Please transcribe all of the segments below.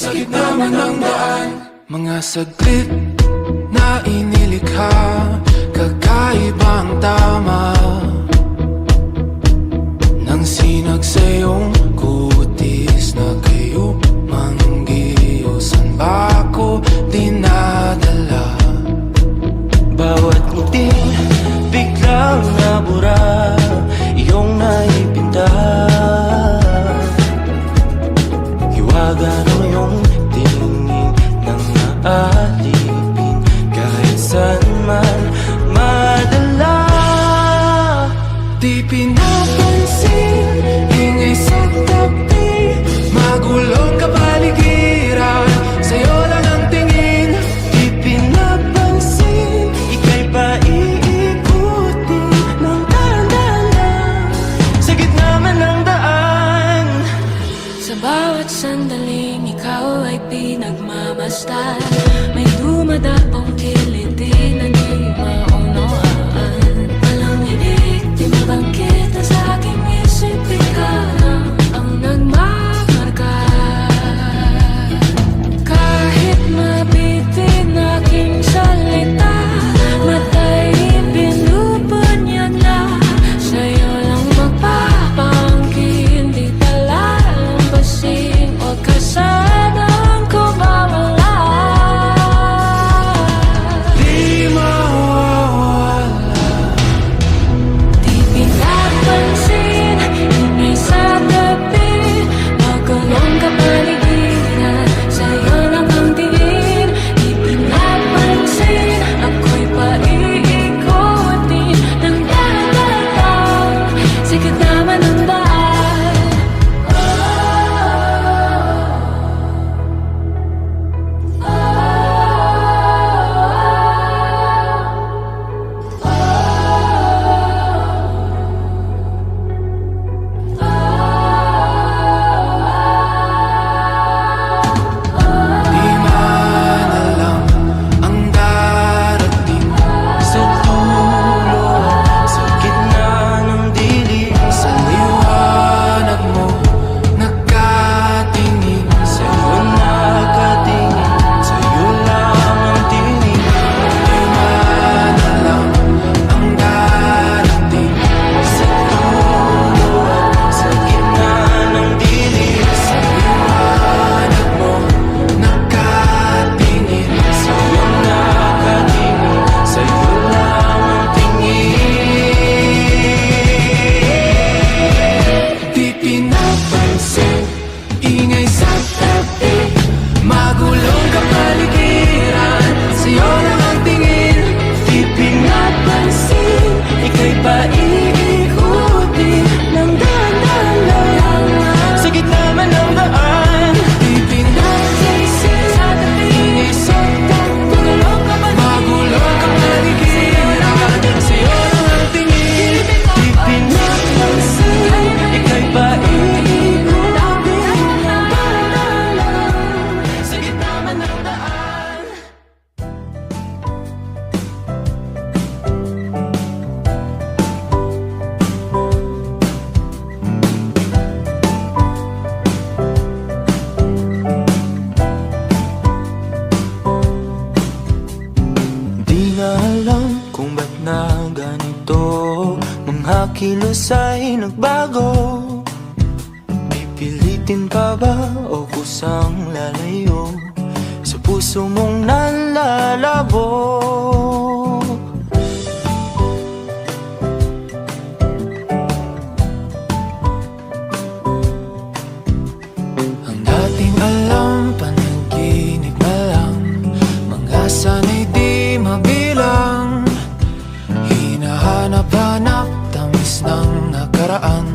sa gitna man ng daan. Mga saglit na inilikha, kakaibang tama nang sinag sa iyong kutis na kayo manggiyo. San ba ako dinadala? Bawat muting biglang nabura, iyong naipinta. Hiwaga ng iyong tingin nang naalipin, kahit saan man madala. Di pinapansin, ingay sa tabi, magulong kapaligiran, sa'yo lang ang tingin. Di pinapansin, ika'y paiikutin ng dahan-dahan sa gitna man ng daan. Sa bawat sandaling ikaw ay pinagmamasdan, may dumadapong kiliti na di maunawaan. Walang ibig, di mabangkit na sa aking isip, ikaw lang ang nagmamarka. Kahit mabitin aking salita, matay pinupunyag na, sa'yo lang magpapangkin. Di talalampasin o kasadang ko mawala. Di mawawala. Di pinapansin, ingay sa tabi, magulong kapaligiran, sa'yo lang ang tingin. Di pinapansin, ako'y paiikutin ng dahan-dahan sa gitna man ng daan. Di man alam ang darating Sa dulo, sa gitna ng dilim, sa liwanag mo, nakatingin. sa'yo nakatingin, sa'yo lang ang tingin. Di man alam ang darating Sa dulo, sa gitna ng dilim, sa liwanag mo, nakatingin. sa'yo nakatingin, sa'yo lang ang tingin. Di pinapansin, ingay sa tabi, magulong kapaligiran, sa'yo lang ang tingin. Di pinapansin, ika'y paiikutin ng dahan-dahan sa gitna man ng daan. Di pinapansin, ingay sa tabi, magulong kapaligiran, sa'yo lang ang tingin. Di pinapansin, ika'y paiikutin ng dahan-dahan sa gitna man ng daan. Di na alam kung ba't na ganito, mga kilos ay nagbago. Pipilitin pa ba o kusang lalayo sa puso mong nalalabo? Ang dating alam, panaginip na lang, mga sanay di mabilang. Hinahanap-hanap, tamis ng nakaraan,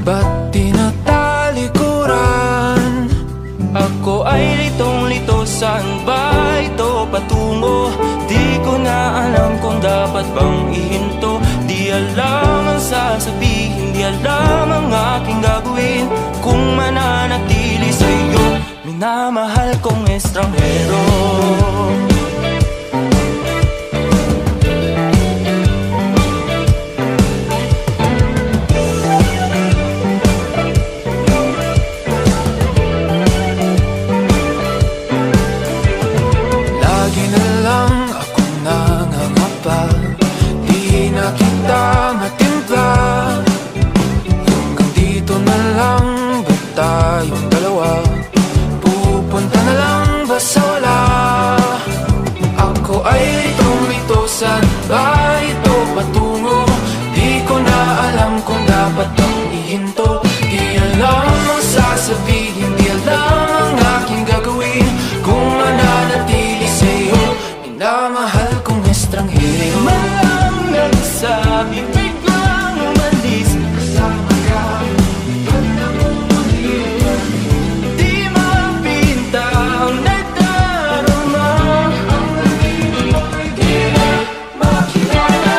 ba't tinatalikuran? Ako ay litong-lito, saan ba ito patungo? Di ko na alam kung dapat bang ihinto. Di alam ang sasabihin, di alam ang aking gagawin kung mananatili sa'yo, minamahal kong estranghero. kung dapat bang ihinto. Di alam ang sasabihin, di alam ang aking gagawin kung mananatili sa'yo, minamahal kong estranghero. Malang nagsabi, biglang umalis. Kasama ka, ganda mong mahiwan. Di mapinta ang nadarama. Ang nandito mo'y di na makilala.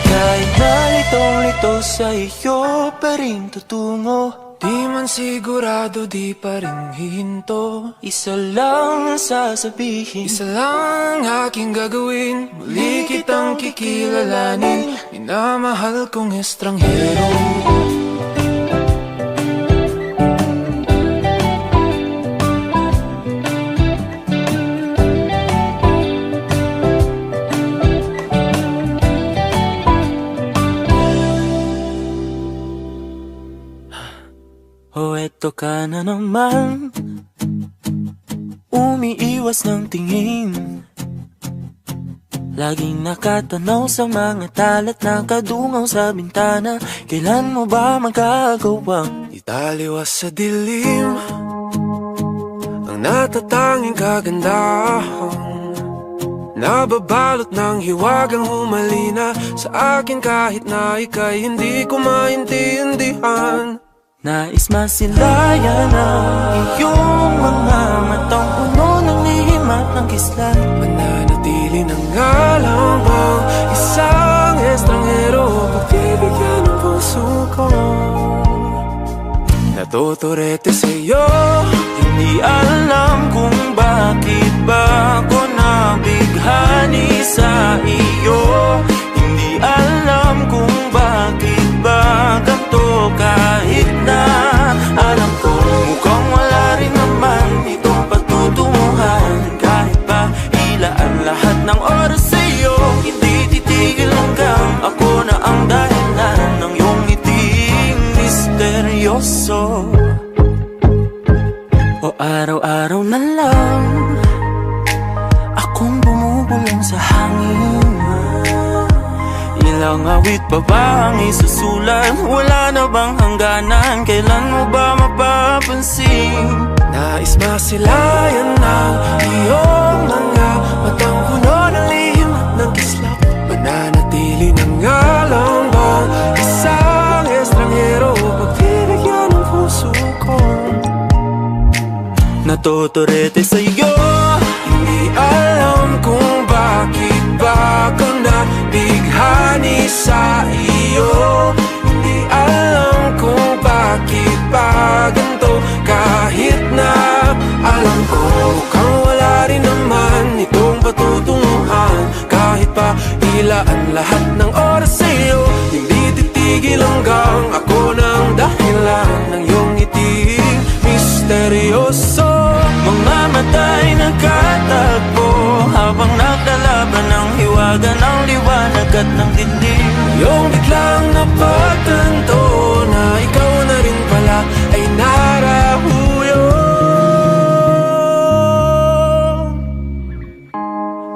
Kahit nalitong-lito sa iyo pa rin tutungo. Di man sigurado, di pa rin hihinto. Isa lang ang sasabihin, Isa lang ang aking gagawin, muli kitang kikilalanin, minamahal kong estranghero. oh eto ka na naman, umiiwas ng tingin. Laging nakatanaw sa mga talat na kadungaw sa bintana. Kailan mo ba magagawang Italiwas sa dilim ang natatanging kagandahan, nababalot ng hiwagang humalina sa akin kahit na ika'y hindi ko maintindihan. nais masilayan ang iyong mga matang puno ng lihim at ng kislan? Mananatili ng ngalang bang isang estranghero, pagbibigyan ng puso ko. Natuturete sa'yo, Hindi alam kung bakit ba ako nabighani sa iyo. Hindi alam kung bakit ba ganito, kahit na alam ko mukhang wala rin naman itong patutunguhan. Kahit pa ilaan lahat ng oras sa iyo, hindi titigil hanggang ako na ang dahilan ng iyong ngiting misteryoso. O araw-araw na lang akong bumubulong sa hangin. Ilang awit pa ba ang isusulat? Wala na bang hangganan? Kailan mo ba mapapansin? nais masilayan ng iyong mga matang puno ng lihim at ng kislap. Mananatili ng ngalang bang isang estranghero, pagbibigyan ng puso ko. Natuturete sa'yo, Hindi alam kung bakit ba ako nabighani sa iyo. Hindi alam kung bakit ba ganito, kahit na alam ko mukhang wala rin naman itong patutunguhan. Kahit pa ilaan lahat ng oras sa iyo, hindi titigil hanggang ako ng dahilan ng iyong ngiting misteryoso. mga mata'y nagkatagpo habang naglalaban ng hiwaga ng liwanag at ng dilim. Yung biglang napagtanto na ikaw na rin pala ay narahuyo.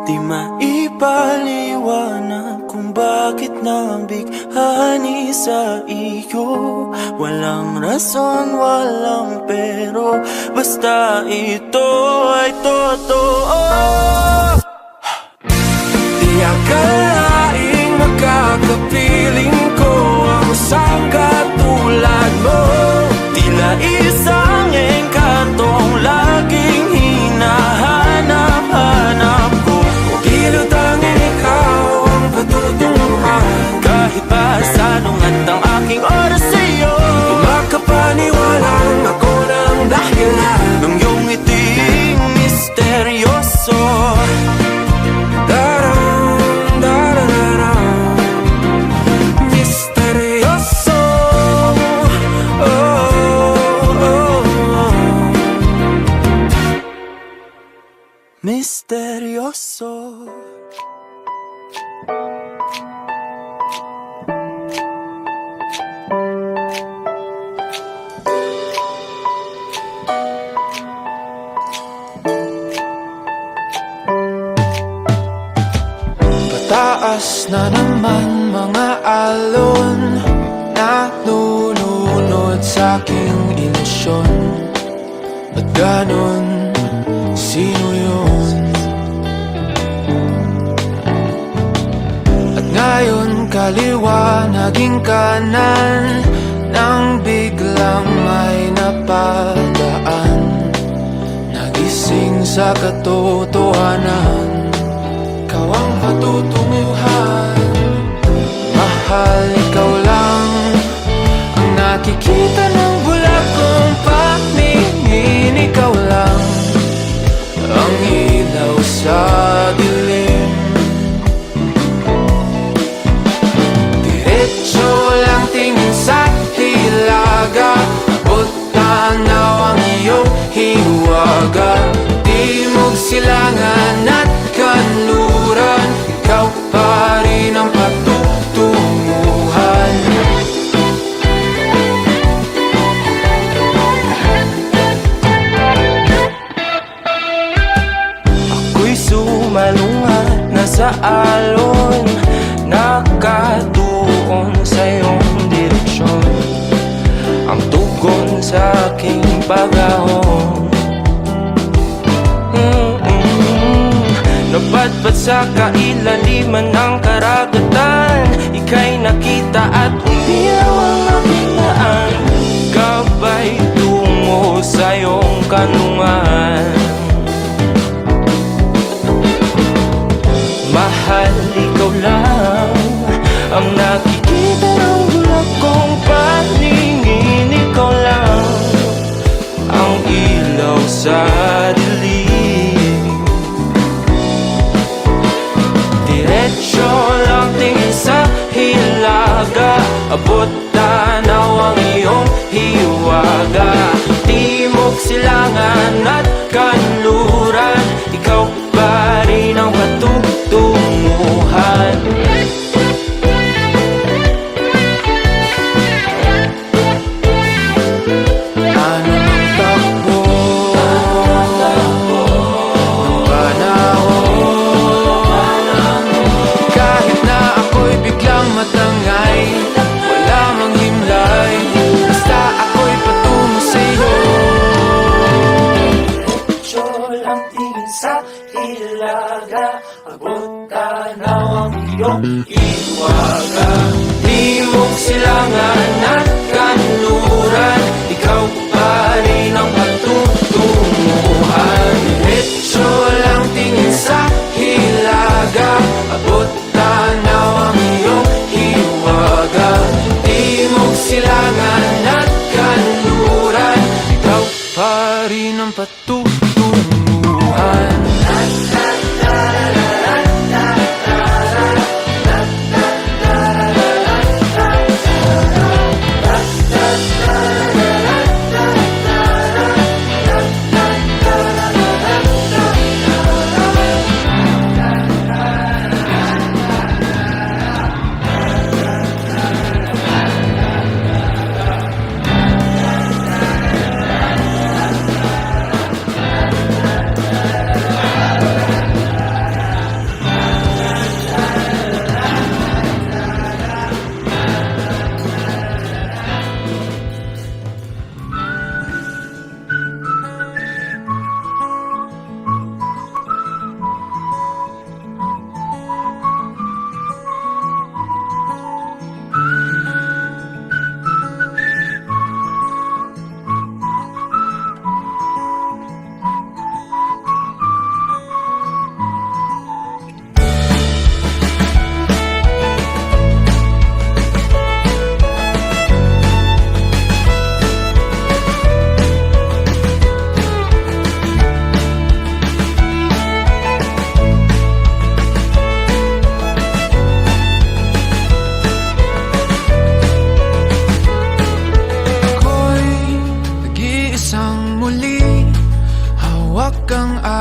Di maipaliwanag kung bakit nabighani sa iyo. Walang rason, walang pero, basta ito ay totoo. Di akalaing magkakapiling ko ang isang katulad mo. Tila isang engkantong laging hinahanap-hanap ko. Tila tanging ikaw ang patutunguhan. Kahit pa salungat ang aking oras sa'yo, makapaniwalang ako ng dahilan ng iyong ngiting misteryoso. Daram, daram, misteryoso. Oh, oh, oh. Misteryoso. Bukas na naman mga alon Nalulunod sa aking ilusyon. Ba't ganon? Sino yun? At ngayon kaliwa naging kanan nang biglang may napadaan. Nagising sa katotohanan, ikaw ang patutunguhan. Mahal, ikaw lang ang nakikita ng bulag kong paningin. Ikaw lang ang ilaw sa dilim. Diretso lang tingin sa hilaga, abot tanaw ang iyong hiwaga. Timog, silangan at kanluran, ikaw pa rin ang patutunguhan. Ako'y sumalungat na sa alon, nakatuon sa iyong direksyon. Ang tugon sa aking pag-ahon, napadpad sa kailaliman ng karagatan. Ika'y nakita at umiyaw ang aking daan, gabay tungo sa iyong kanungan. Mahal, ikaw lang ang nakikita ng bulag kong paningin. Ikaw lang ang ilaw sa dilim. Diretso lang tingin sa hilaga, abot tanaw ang iyong hiwaga. Timog, silangan at kanluran, ikaw pa rin ang patutunguhan. Anong takbo ng panahon? Kahit na ako'y biglang matangay, wala mang himlay, basta ako'y patungo sa'yo. Diretso lang tingin sa hilaga, abot tanaw ang iyong hiwaga. Timog, silangan at kanluran, ikaw pa rin ang patutunguhan. Diretso lang tingin sa hilaga, abot tanaw ang iyong hiwaga. Timog, silangan at kanluran, ikaw pa rin ang patutunguhan.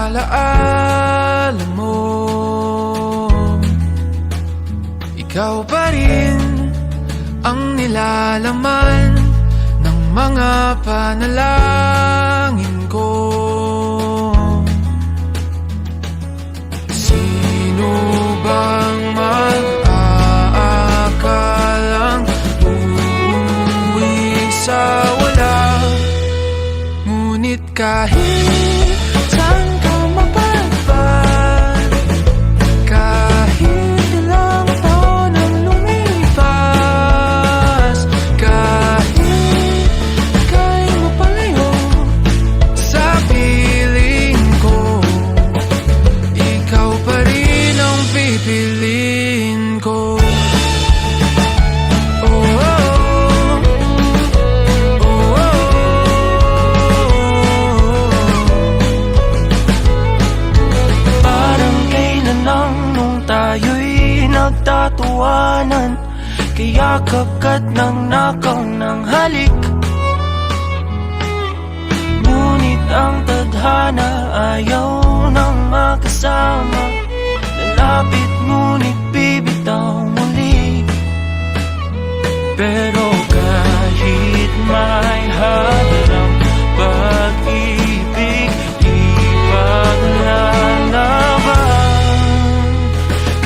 alaala mo. Ikaw pa rin ang nilalaman ng mga panalangin ko. Sino bang mag saan ka mapadpad, kahit ilang taon ang lumipas, kahit ika'y mapalayo sa piling ko, ikaw pa rin ang pipiliin ko. Tayo'y nagtatuwanan, kaya kagat ng nakaw ng halik. Ngunit ang tadhana ayaw nang makasama, lalapit ngunit bibitaw muli. Pero kahit may hadrang pag-ibig, di paglalaban.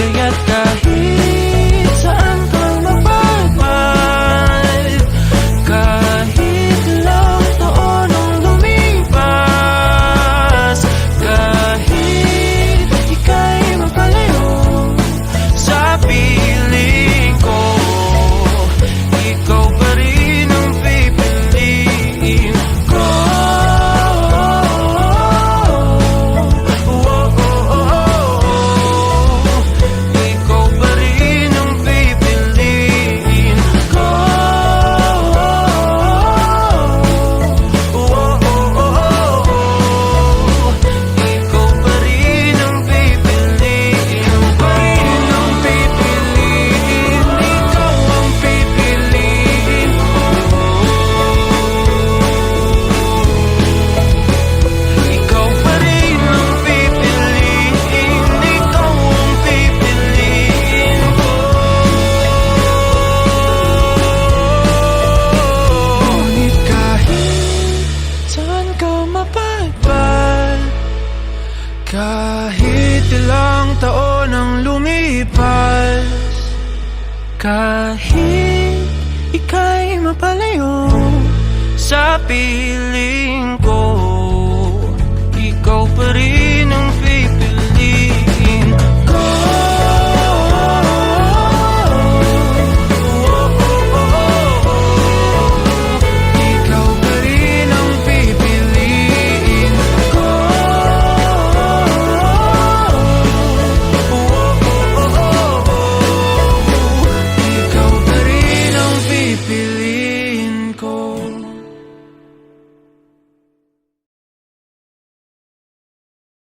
Kaya't kahit saan ka mapadpad, kahit ilang taon ang lumipas, kahit ika'y mapalayo sa piling ko, ikaw pa rin ang pipiliin ko. Ikaw pa rin ang pipiliin ko. Ikaw pa rin ang pipiliin ko. Ikaw ang pipiliin ko. Ikaw pa rin ang pipiliin. Ikaw ang pipiliin ko. Ngunit kahit saan ka mapadpad, kahit ilang taon ang lumipas, kahit ika'y mapalayo sa piling ko, ikaw pa rin